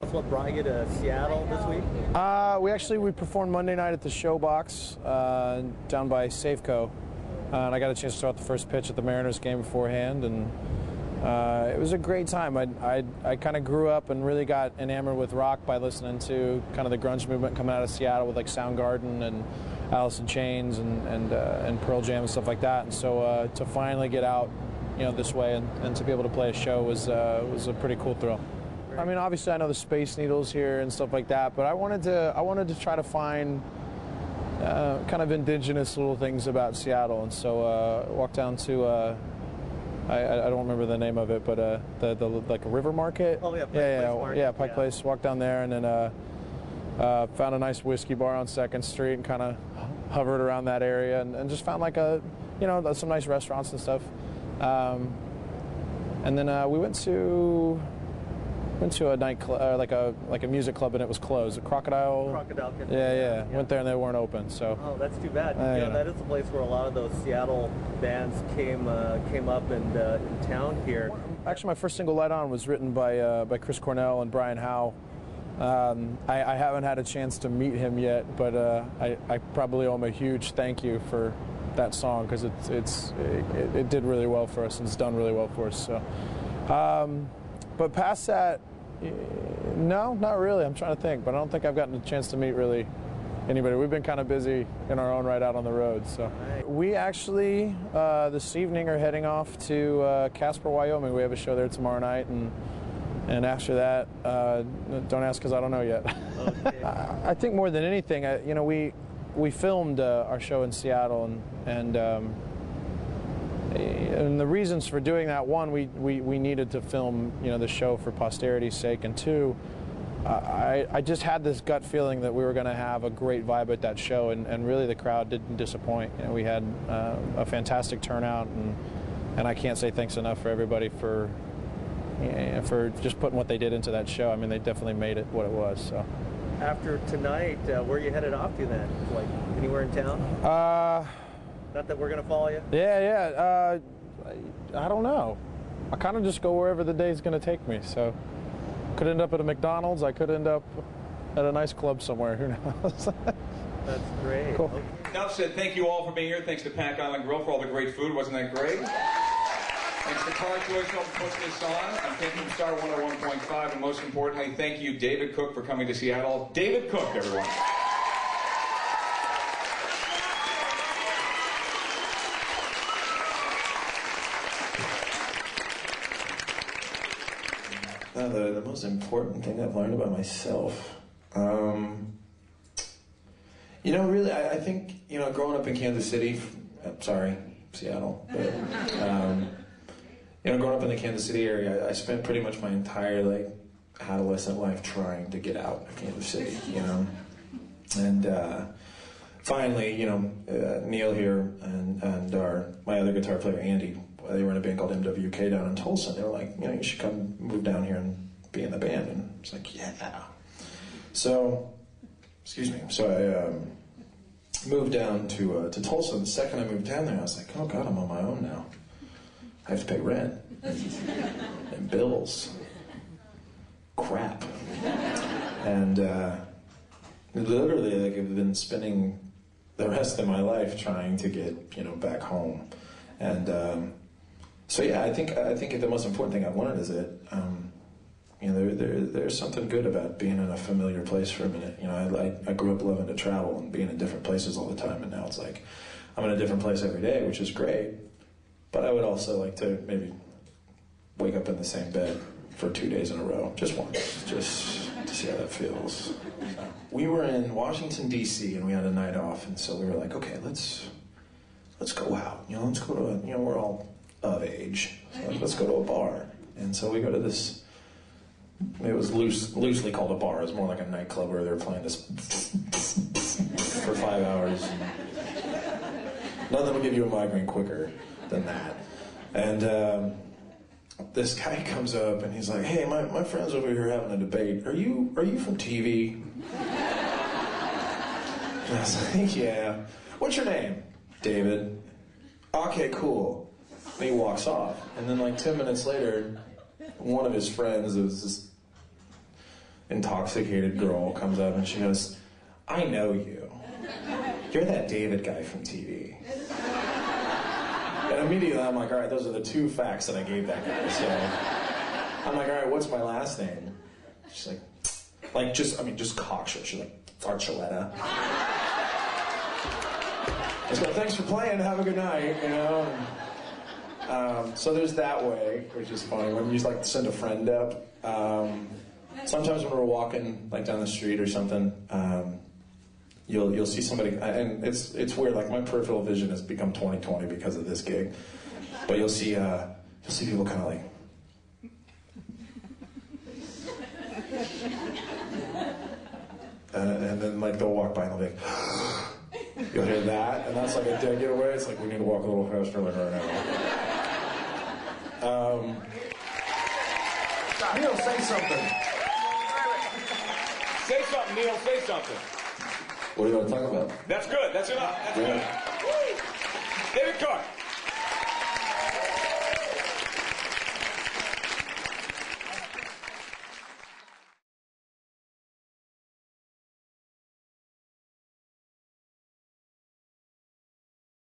That's what brought you to Seattle this week? We performed Monday night at the Showbox down by Safeco, and I got a chance to throw out the first pitch at the Mariners game beforehand, and it was a great time. I kind of grew up and really got enamored with rock by listening to kind of the grunge movement coming out of Seattle with like Soundgarden and Alice in Chains and Pearl Jam and stuff like that. And so to finally get out, this way and to be able to play a show was a pretty cool thrill. I mean, obviously I know the Space Needles here and stuff like that, but I wanted to try to find kind of indigenous little things about Seattle, and so walked down to I don't remember the name of it, but the like a river market. Oh yeah, Pike Place. Walked down there and then found a nice whiskey bar on 2nd Street and kind of hovered around that area and just found like some nice restaurants and stuff. And then we went to a nightclub, like a music club, and it was closed. Crocodile. Yeah. Went there and they weren't open. So. Oh, that's too bad. That is the place where a lot of those Seattle bands came up and in town here. Actually, my first single, "Light On," was written by Chris Cornell and Brian Howe. I haven't had a chance to meet him yet, but I probably owe him a huge thank you for that song, because it did really well for us and it's done really well for us. So, but past that, no, not really. I'm trying to think, but I don't think I've gotten a chance to meet really anybody. We've been kind of busy in our own right out on the road. So we actually this evening are heading off to Casper, Wyoming. We have a show there tomorrow night, and after that, don't ask because I don't know yet. Okay. I think more than anything, we filmed our show in Seattle, and the reasons for doing that: one, we needed to film the show for posterity's sake, and two, I just had this gut feeling that we were going to have a great vibe at that show, and really the crowd didn't disappoint. We had a fantastic turnout, and I can't say thanks enough for everybody for just putting what they did into that show. I mean, they definitely made it what it was. So. After tonight, where are you headed off to then? Like anywhere in town? Not that we're gonna follow you. Yeah. I don't know. I kind of just go wherever the day's gonna take me. So, could end up at a McDonald's. I could end up at a nice club somewhere. Who knows? That's great. Cool. Okay. Enough said. Thank you all for being here. Thanks to Pack Island Grill for all the great food. Wasn't that great? Thanks to Car Choice for putting this on. I'm thanking Star 101.5, and most importantly, thank you, David Cook, for coming to Seattle. David Cook, everyone. The most important thing I've learned about myself, really, I think, growing up in Kansas City, Seattle, but, growing up in the Kansas City area, I spent pretty much my entire, adolescent life trying to get out of Kansas City, and, finally, Neil here and my other guitar player, Andy, they were in a band called MWK down in Tulsa. They were like, you should come move down here and be in the band. And I was like, yeah. So, I moved down to Tulsa. And the second I moved down there, I was like, oh God, I'm on my own now. I have to pay rent and bills, crap, and literally, I've been spending the rest of my life trying to get back home, and. So yeah, I think the most important thing I've learned is that there's something good about being in a familiar place for a minute. I grew up loving to travel and being in different places all the time, and now it's like I'm in a different place every day, which is great. But I would also like to maybe wake up in the same bed for 2 days in a row, just once, just to see how that feels. We were in Washington D.C. and we had a night off, and so we were like, okay, let's go out. Let's go to we're all of age. So let's go to a bar. And so we go to this, it was loosely called a bar. It was more like a nightclub where they were playing this for 5 hours. Nothing will give you a migraine quicker than that. And this guy comes up and he's like, hey, my friend's over here having a debate. Are you from TV? And I was like, yeah. What's your name? David. Okay, cool. And he walks off, and then 10 minutes later, one of his friends, it was intoxicated girl comes up and she goes, "I know you. You're that David guy from TV." And immediately I'm like, all right, those are the 2 facts that I gave that guy. So I'm like, all right, what's my last name? She's like just cocksure. She's like, Archuleta. I was like, thanks for playing, have a good night, you know? So there's that way, which is funny. When you like send a friend up, sometimes when we're walking like down the street or something, you'll see somebody, and it's weird. Like my peripheral vision has become 20/20 because of this gig. But you'll see people kind of like. And then like they'll walk by and they'll be like, you'll hear that, and that's like a dead giveaway. It's like we need to walk a little faster like right now. Neil, say something. Say something, Neil. Say something. What do you want to talk about? That's good. That's enough. That's good. David Cook.